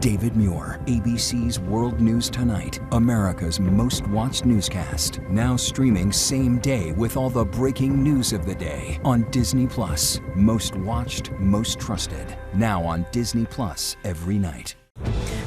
David Muir, ABC's World News Tonight, America's most watched newscast. Now streaming same day with all the breaking news of the day on Disney Plus. Most watched, most trusted. Now on Disney Plus every night.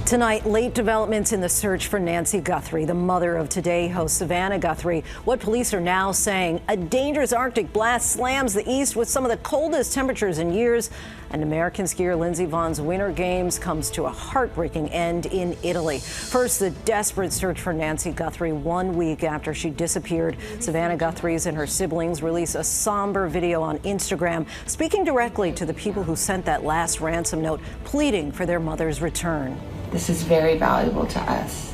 Tonight, late developments in the search for Nancy Guthrie, the mother of Today host Savannah Guthrie. What police are now saying: a dangerous Arctic blast slams the east with some of the coldest temperatures in years. And American skier Lindsey Vonn's Winter Games comes to a heartbreaking end in Italy. First, the desperate search for Nancy Guthrie 1 week after she disappeared. Savannah Guthrie's and her siblings release a somber video on Instagram, speaking directly to the people who sent that last ransom note, pleading for their mother's return. This is very valuable to us,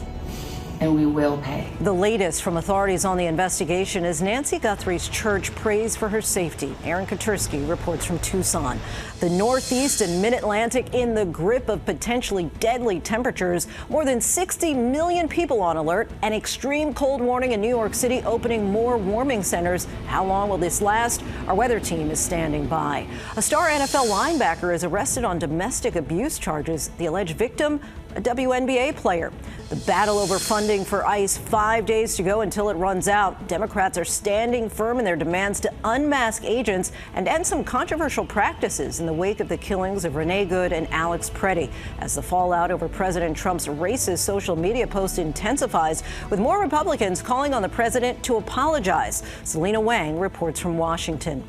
and we will pay. The latest from authorities on the investigation is Nancy Guthrie's church prays for her safety. Aaron Katersky reports from Tucson. The Northeast and Mid-Atlantic in the grip of potentially deadly temperatures. More than 60 million people on alert. An extreme cold warning in New York City, opening more warming centers. How long will this last? Our weather team is standing by. A star NFL linebacker is arrested on domestic abuse charges. The alleged victim, a WNBA player. The battle over funding for ICE, 5 days to go until it runs out. Democrats are standing firm in their demands to unmask agents and end some controversial practices in the wake of the killings of Renee Good and Alex Preddy, as the fallout over President Trump's racist social media post intensifies, with more Republicans calling on the president to apologize. Selena Wang reports from Washington.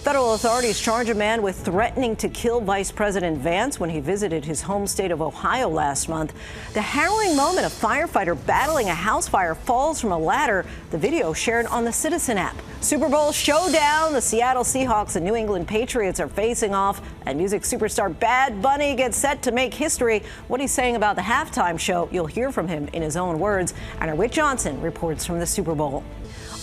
Federal authorities charge a man with threatening to kill Vice President Vance when he visited his home state of Ohio last month. The harrowing moment, a firefighter battling a house fire falls from a ladder. The video shared on the Citizen app. Super Bowl showdown. The Seattle Seahawks and New England Patriots are facing off, and music superstar Bad Bunny gets set to make history. What he's saying about the halftime show, you'll hear from him in his own words. And our Whit Johnson reports from the Super Bowl.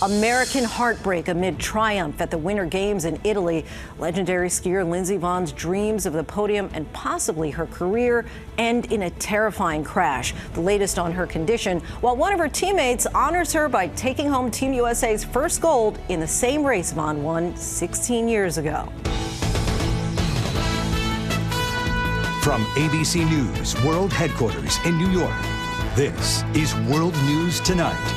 American heartbreak amid triumph at the Winter Games in Italy. Legendary skier Lindsey Vonn's dreams of the podium and possibly her career end in a terrifying crash. The latest on her condition, while one of her teammates honors her by taking home Team USA's first gold in the same race Vonn won 16 years ago. From ABC News World Headquarters in New York, this is World News Tonight.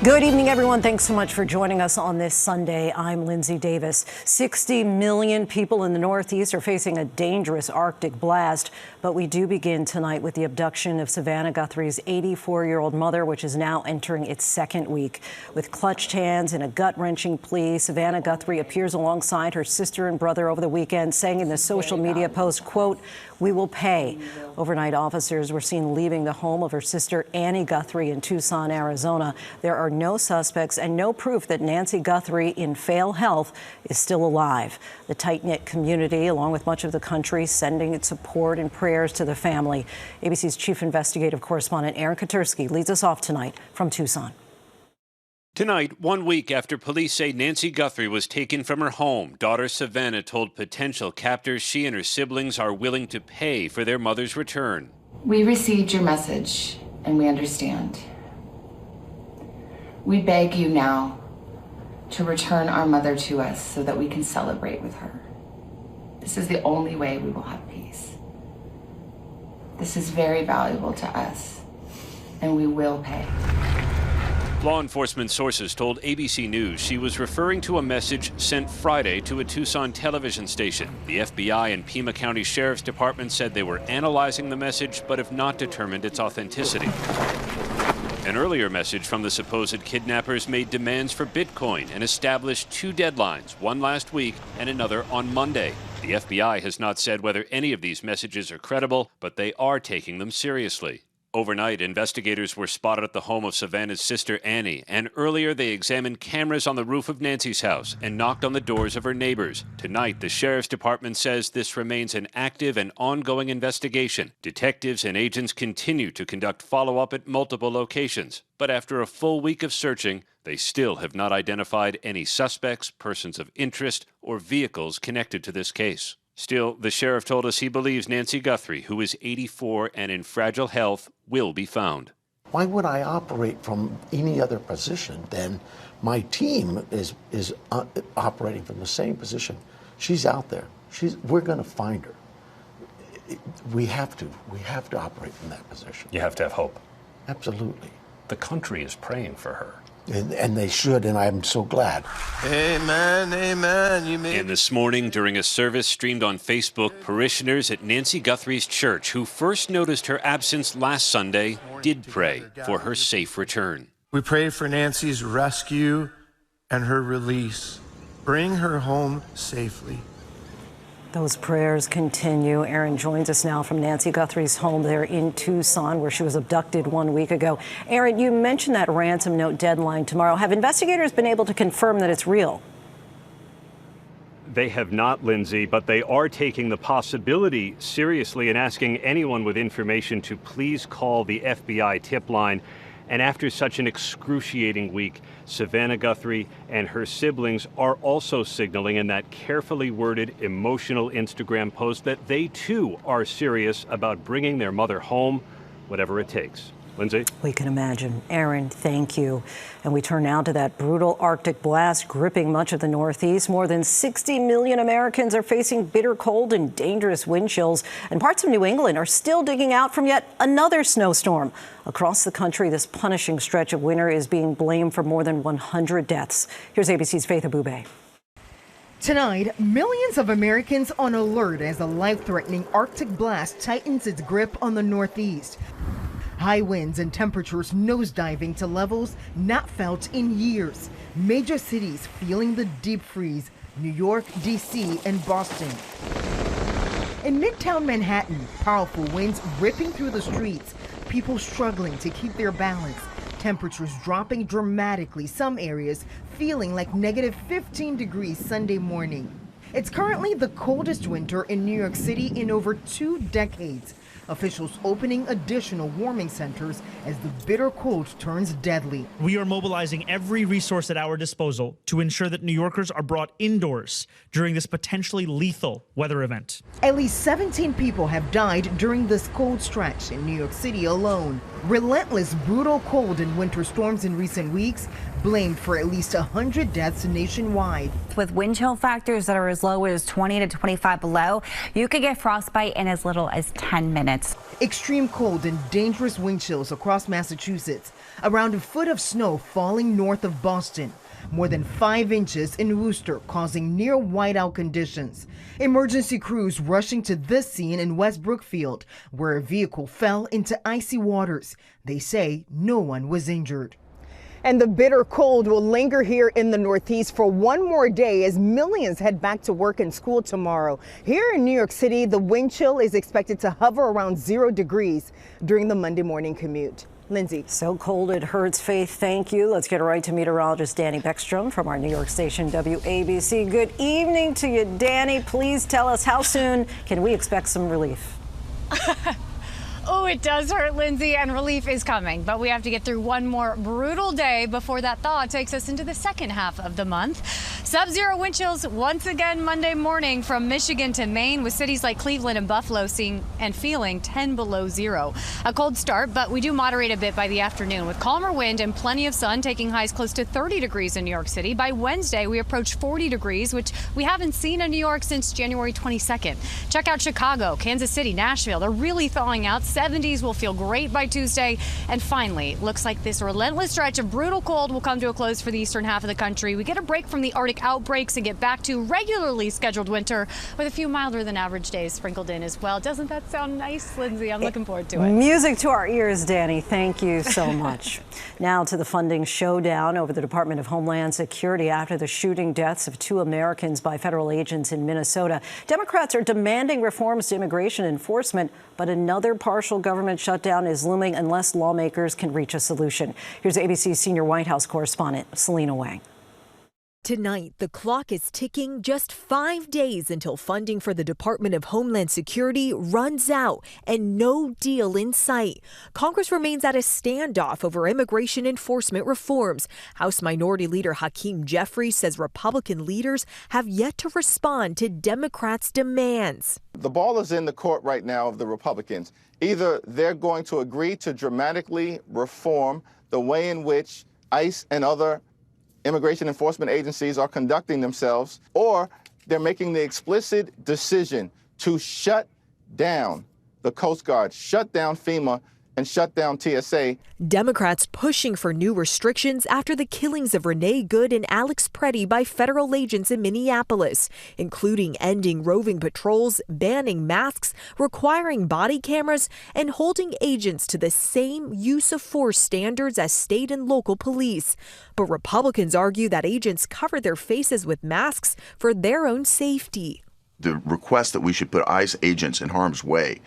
Good evening, everyone. Thanks so much for joining us on this Sunday. I'm Lindsay Davis. 60 million people in the Northeast are facing a dangerous Arctic blast. But we do begin tonight with the abduction of Savannah Guthrie's 84-year-old mother, which is now entering its second week. With clutched hands and a gut-wrenching plea, Savannah Guthrie appears alongside her sister and brother over the weekend, saying in the social media post, quote, "We will pay." Overnight, officers were seen leaving the home of her sister, Annie Guthrie, in Tucson, Arizona. There are no suspects and no proof that Nancy Guthrie, in frail health, is still alive. The tight-knit community, along with much of the country, sending its support and prayers to the family. ABC's chief investigative correspondent Aaron Katersky leads us off tonight from Tucson. Tonight, 1 week after police say Nancy Guthrie was taken from her home, daughter Savannah told potential captors she and her siblings are willing to pay for their mother's return. We received your message, and we understand. We beg you now to return our mother to us so that we can celebrate with her. This is the only way we will have peace. This is very valuable to us, and we will pay. Law enforcement sources told ABC News she was referring to a message sent Friday to a Tucson television station. The FBI and Pima County Sheriff's Department said they were analyzing the message but have not determined its authenticity. An earlier message from the supposed kidnappers made demands for Bitcoin and established two deadlines, one last week and another on Monday. The FBI has not said whether any of these messages are credible, but they are taking them seriously. Overnight, investigators were spotted at the home of Savannah's sister, Annie, and earlier they examined cameras on the roof of Nancy's house and knocked on the doors of her neighbors. Tonight, the Sheriff's Department says this remains an active and ongoing investigation. Detectives and agents continue to conduct follow-up at multiple locations, but after a full week of searching, they still have not identified any suspects, persons of interest, or vehicles connected to this case. Still, the sheriff told us he believes Nancy Guthrie, who is 84 and in fragile health, will be found. Why would I operate from any other position than my team is operating from the same position? She's out there. We're going to find her. We have to operate from that position. You have to have hope. Absolutely. The country is praying for her. And they should, and I'm so glad. Amen, amen. And this morning, during a service streamed on Facebook, parishioners at Nancy Guthrie's church, who first noticed her absence last Sunday, did pray for her safe return. We pray for Nancy's rescue and her release. Bring her home safely. Those prayers continue. Aaron joins us now from Nancy Guthrie's home there in Tucson, where she was abducted 1 week ago. Aaron, you mentioned that ransom note deadline tomorrow. Have investigators been able to confirm that it's real? They have not, Lindsay, but they are taking the possibility seriously and asking anyone with information to please call the FBI tip line. And after such an excruciating week, Savannah Guthrie and her siblings are also signaling in that carefully worded, emotional Instagram post that they too are serious about bringing their mother home, whatever it takes. Lindsay? We can imagine. Aaron, thank you. And we turn now to that brutal Arctic blast gripping much of the Northeast. More than 60 million Americans are facing bitter cold and dangerous wind chills. And parts of New England are still digging out from yet another snowstorm. Across the country, this punishing stretch of winter is being blamed for more than 100 deaths. Here's ABC's Faith Abube. Tonight, millions of Americans on alert as a life-threatening Arctic blast tightens its grip on the Northeast. High winds and temperatures nosediving to levels not felt in years. Major cities feeling the deep freeze: New York, D.C., and Boston. In Midtown Manhattan, powerful winds ripping through the streets, people struggling to keep their balance. Temperatures dropping dramatically, some areas feeling like negative 15 degrees Sunday morning. It's currently the coldest winter in New York City in over 2 decades. Officials opening additional warming centers as the bitter cold turns deadly. We are mobilizing every resource at our disposal to ensure that New Yorkers are brought indoors during this potentially lethal weather event. At least 17 people have died during this cold stretch in New York City alone. Relentless, brutal cold and winter storms in recent weeks blamed for at least 100 deaths nationwide. With wind chill factors that are as low as 20 to 25 below, you could get frostbite in as little as 10 minutes. Extreme cold and dangerous wind chills across Massachusetts. Around a foot of snow falling north of Boston. More than 5 inches in Worcester, causing near whiteout conditions. Emergency crews rushing to this scene in West Brookfield, where a vehicle fell into icy waters. They say no one was injured. And the bitter cold will linger here in the Northeast for one more day as millions head back to work and school tomorrow. Here in New York City, the wind chill is expected to hover around 0 degrees during the Monday morning commute. Lindsay. So cold it hurts, Faith. Thank you. Let's get right to meteorologist Danny Beckstrom from our New York station WABC. Good evening to you, Danny. Please tell us, how soon can we expect some relief? Oh, it does hurt, Lindsay, and relief is coming. But we have to get through one more brutal day before that thaw takes us into the second half of the month. Sub-zero wind chills once again Monday morning from Michigan to Maine, with cities like Cleveland and Buffalo seeing and feeling 10 below zero. A cold start, but we do moderate a bit by the afternoon with calmer wind and plenty of sun, taking highs close to 30 degrees in New York City. By Wednesday, we approach 40 degrees, which we haven't seen in New York since January 22nd. Check out Chicago, Kansas City, Nashville. They're really thawing out. 70s will feel great by Tuesday. And finally, looks like this relentless stretch of brutal cold will come to a close for the eastern half of the country. We get a break from the Arctic outbreaks and get back to regularly scheduled winter with a few milder than average days sprinkled in as well. Doesn't that sound nice, Lindsay? I'm looking forward to it. Music to our ears, Danny. Thank you so much. Now to the funding showdown over the Department of Homeland Security after the shooting deaths of 2 Americans by federal agents in Minnesota. Democrats are demanding reforms to immigration enforcement, but another partial government shutdown is looming unless lawmakers can reach a solution. Here's ABC's senior White House correspondent, Selena Wang. Tonight, the clock is ticking just 5 days until funding for the Department of Homeland Security runs out and no deal in sight. Congress remains at a standoff over immigration enforcement reforms. House Minority Leader Hakeem Jeffries says Republican leaders have yet to respond to Democrats' demands. The ball is in the court right now of the Republicans. Either they're going to agree to dramatically reform the way in which ICE and other immigration enforcement agencies are conducting themselves, or they're making the explicit decision to shut down the Coast Guard, shut down FEMA, and shut down TSA. Democrats pushing for new restrictions after the killings of Renee Good and Alex Preddy by federal agents in Minneapolis, including ending roving patrols, banning masks, requiring body cameras, and holding agents to the same use of force standards as state and local police. But Republicans argue that agents cover their faces with masks for their own safety. The request that we should put ICE agents in harm's way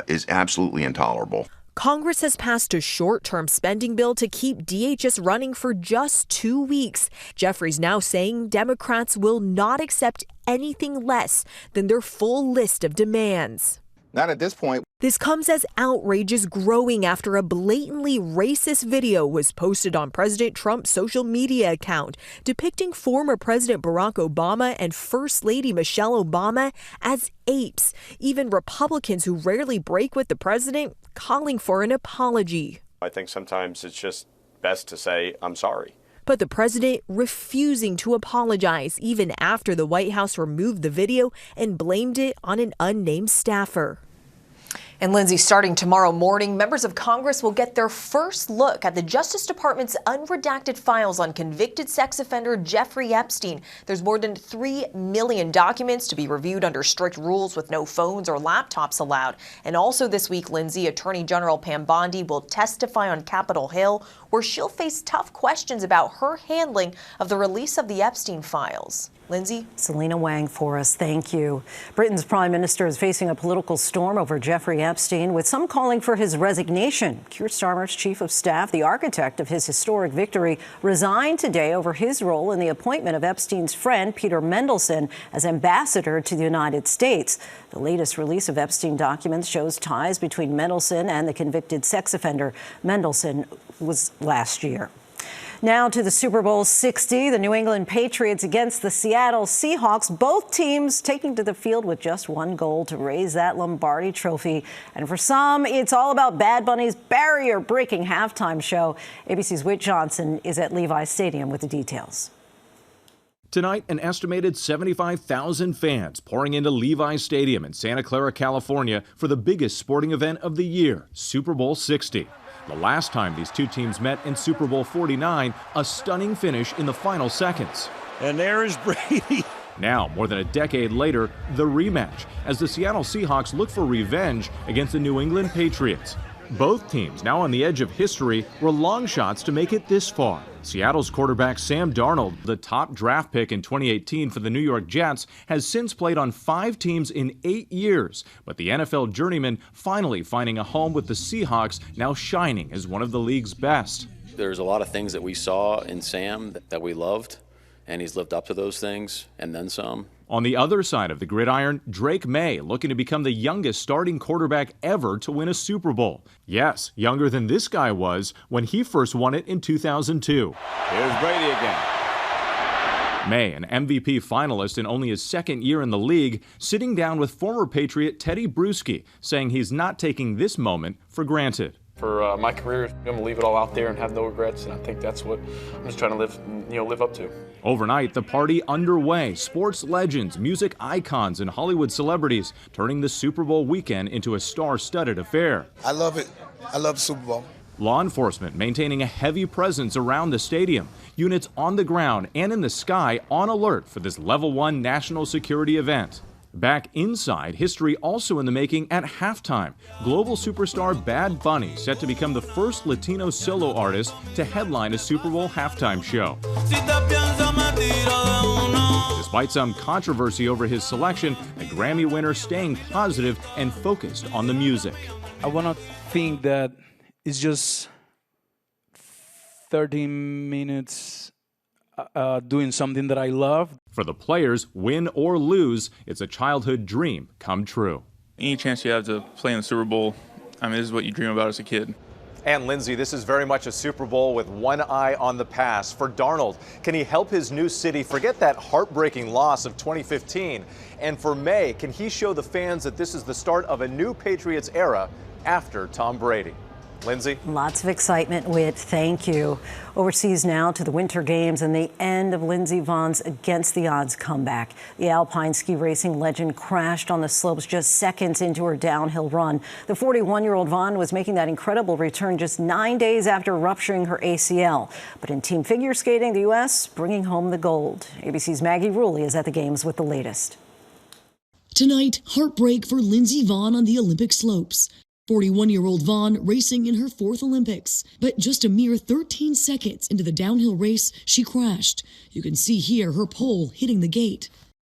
is absolutely intolerable. Congress has passed a short-term spending bill to keep DHS running for just 2 weeks. Jeffrey's now saying Democrats will not accept anything less than their full list of demands. Not at this point. This comes as outrage is growing after a blatantly racist video was posted on President Trump's social media account depicting former President Barack Obama and First Lady Michelle Obama as apes. Even Republicans who rarely break with the president calling for an apology. I think sometimes it's just best to say, I'm sorry. But the president refusing to apologize even after the White House removed the video and blamed it on an unnamed staffer. And Lindsey, starting tomorrow morning, members of Congress will get their first look at the Justice Department's unredacted files on convicted sex offender Jeffrey Epstein. There's more than 3 million documents to be reviewed under strict rules with no phones or laptops allowed. And also this week, Lindsey, Attorney General Pam Bondi will testify on Capitol Hill, where she'll face tough questions about her handling of the release of the Epstein files. Lindsey? Selena Wang for us. Thank you. Britain's prime minister is facing a political storm over Jeffrey Epstein, with some calling for his resignation. Keir Starmer's chief of staff, the architect of his historic victory, resigned today over his role in the appointment of Epstein's friend, Peter Mendelsohn, as ambassador to the United States. The latest release of Epstein documents shows ties between Mendelsohn and the convicted sex offender. Mendelsohn was last year. Now to the Super Bowl 60, the New England Patriots against the Seattle Seahawks. Both teams taking to the field with just one goal: to raise that Lombardi trophy. And for some, it's all about Bad Bunny's barrier-breaking halftime show. ABC's Whit Johnson is at Levi's Stadium with the details. Tonight, an estimated 75,000 fans pouring into Levi's Stadium in Santa Clara, California for the biggest sporting event of the year, Super Bowl 60. The last time these two teams met in Super Bowl 49, a stunning finish in the final seconds. And there is Brady. Now, more than a decade later, the rematch, as the Seattle Seahawks look for revenge against the New England Patriots. Both teams, now on the edge of history, were long shots to make it this far. Seattle's quarterback Sam Darnold, the top draft pick in 2018 for the New York Jets, has since played on 5 teams in 8 years. But the NFL journeyman finally finding a home with the Seahawks, now shining as one of the league's best. There's a lot of things that we saw in Sam that we loved, and he's lived up to those things and then some. On the other side of the gridiron, Drake May looking to become the youngest starting quarterback ever to win a Super Bowl. Yes, younger than this guy was when he first won it in 2002. Here's Brady again. May, an MVP finalist in only his second year in the league, sitting down with former Patriot Teddy Bruschi, saying he's not taking this moment for granted. For my career, I'm going to leave it all out there and have no regrets, and I think that's what I'm just trying to live up to. Overnight, the party underway. Sports legends, music icons, and Hollywood celebrities turning the Super Bowl weekend into a star-studded affair. I love it. I love the Super Bowl. Law enforcement maintaining a heavy presence around the stadium. Units on the ground and in the sky on alert for this Level 1 national security event. Back inside, history also in the making at halftime. Global superstar Bad Bunny set to become the first Latino solo artist to headline a Super Bowl halftime show. Despite some controversy over his selection, the Grammy winner staying positive and focused on the music. I want to think that it's just 13 minutes doing something that I love. For the players, win or lose, it's a childhood dream come true. Any chance you have to play in the Super Bowl, I mean, this is what you dream about as a kid. And Lindsey, this is very much a Super Bowl with one eye on the past. For Darnold, can he help his new city forget that heartbreaking loss of 2015? And for May, can he show the fans that this is the start of a new Patriots era after Tom Brady? Lindsay? Lots of excitement, Whit. Thank you. Overseas now to the Winter Games and the end of Lindsey Vonn's against the odds comeback. The alpine ski racing legend crashed on the slopes just seconds into her downhill run. The 41-year-old Vonn was making that incredible return just 9 days after rupturing her ACL. But in team figure skating, the U.S. bringing home the gold. ABC's Maggie Rulli is at the Games with the latest. Tonight, heartbreak for Lindsey Vonn on the Olympic slopes. 41-year-old Vonn racing in her fourth Olympics, but just a mere 13 seconds into the downhill race, she crashed. You can see here her pole hitting the gate.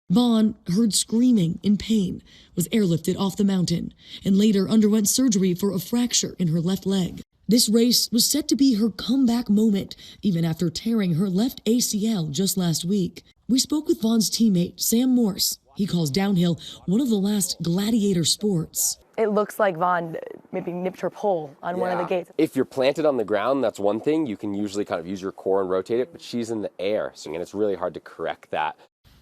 Vonn, heard screaming in pain, was airlifted off the mountain and later underwent surgery for a fracture in her left leg. This race was set to be her comeback moment, even after tearing her left ACL just last week. We spoke with Vonn's teammate, Sam Morse. He calls downhill one of the last gladiator sports. It looks like Vonn maybe nipped her pole on one of the gates. If you're planted on the ground, that's one thing. You can usually kind of use your core and rotate it, but she's in the air, and it's really hard to correct that.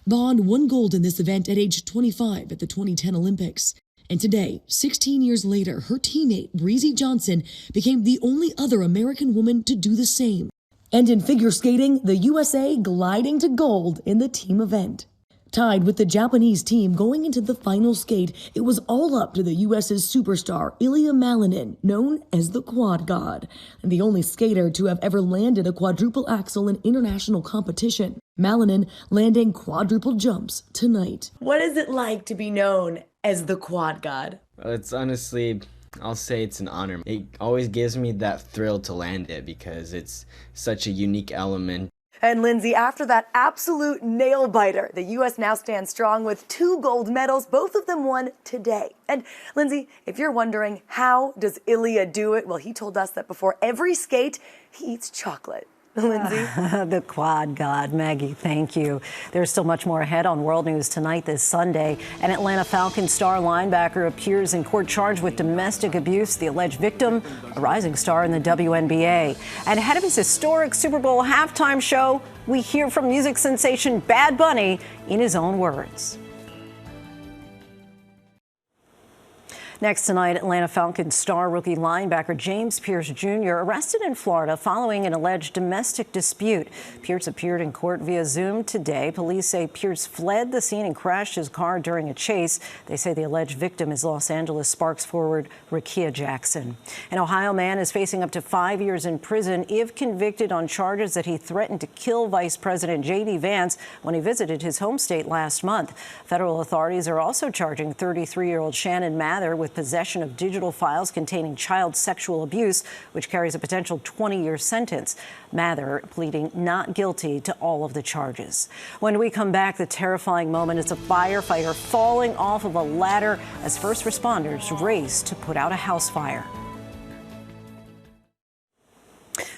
Vonn won gold in this event at age 25 at the 2010 Olympics. And today, 16 years later, her teammate, Breezy Johnson, became the only other American woman to do the same. And in figure skating, the USA gliding to gold in the team event. Tied with the Japanese team going into the final skate, it was all up to the U.S.'s superstar, Ilya Malinin, known as the Quad God, and the only skater to have ever landed a quadruple axel in international competition. Malinin landing quadruple jumps tonight. What is it like to be known as the Quad God? Well, it's honestly, I'll say it's an honor. It always gives me that thrill to land it because it's such a unique element. And Lindsay, after that absolute nail biter, the U.S. now stands strong with 2 gold medals, both of them won today. And Lindsay, if you're wondering, how does Ilya do it? Well, he told us that before every skate, he eats chocolate. Lindsay? The Quad God. Maggie, thank you. There's still much more ahead on World News Tonight this Sunday. An Atlanta Falcons star linebacker appears in court charged with domestic abuse. The alleged victim, a rising star in the WNBA. And ahead of his historic Super Bowl halftime show, we hear from music sensation Bad Bunny in his own words. Next tonight, Atlanta Falcons star rookie linebacker James Pierce Jr. arrested in Florida following an alleged domestic dispute. Pierce appeared in court via Zoom today. Police say Pierce fled the scene and crashed his car during a chase. They say the alleged victim is Los Angeles Sparks forward Rakia Jackson. An Ohio man is facing up to 5 years in prison if convicted on charges that he threatened to kill Vice President JD Vance when he visited his home state last month. Federal authorities are also charging 33-year-old Shannon Mather with possession of digital files containing child sexual abuse, which carries a potential 20-year sentence. Mather pleading not guilty to all of the charges. When we come back, the terrifying moment is a firefighter falling off of a ladder as first responders race to put out a house fire.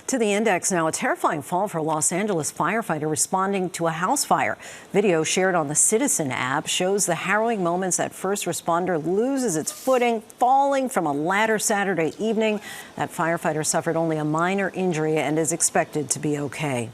To the index now, a terrifying fall for a Los Angeles firefighter responding to a house fire. Video shared on the Citizen app shows the harrowing moments that first responder loses its footing, falling from a ladder Saturday evening. That firefighter suffered only a minor injury and is expected to be okay.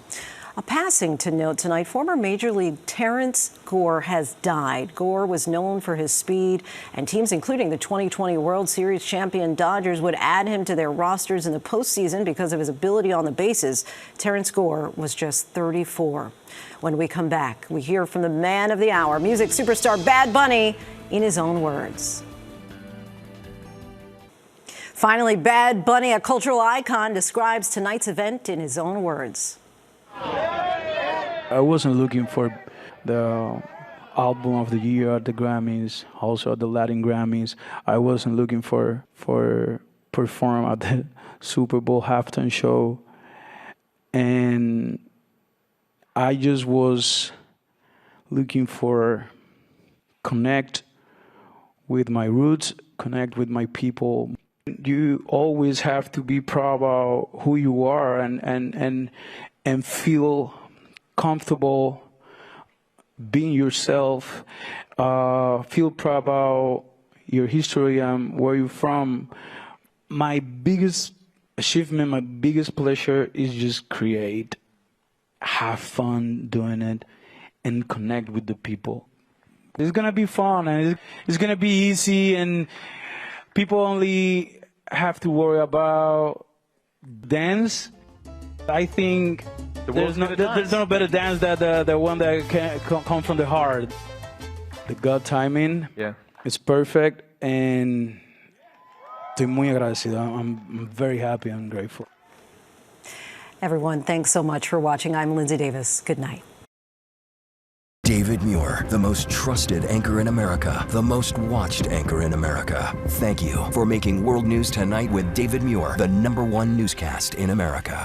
A passing to note tonight, former Major League Terrence Gore has died. Gore was known for his speed, and teams including the 2020 World Series champion Dodgers would add him to their rosters in the postseason because of his ability on the bases. Terrence Gore was just 34. When we come back, we hear from the man of the hour, music superstar Bad Bunny, in his own words. Finally, Bad Bunny, a cultural icon, describes tonight's event in his own words. I wasn't looking for the album of the year at the Grammys, also at the Latin Grammys. I wasn't looking for perform at the Super Bowl halftime show. And I just was looking for connect with my roots, connect with my people. You always have to be proud about who you are and feel comfortable being yourself, feel proud about your history and where you're from. My biggest achievement, my biggest pleasure is just create, have fun doing it, and connect with the people. It's gonna be fun and it's gonna be easy, and people only have to worry about dance. I think there's no better dance than the one that can come from the heart. The gut timing, it's perfect, and estoy muy agradecido. I'm very happy and grateful. Everyone, thanks so much for watching. I'm Lindsay Davis. Good night. David Muir, the most trusted anchor in America, the most watched anchor in America. Thank you for making World News Tonight with David Muir the #1 newscast in America.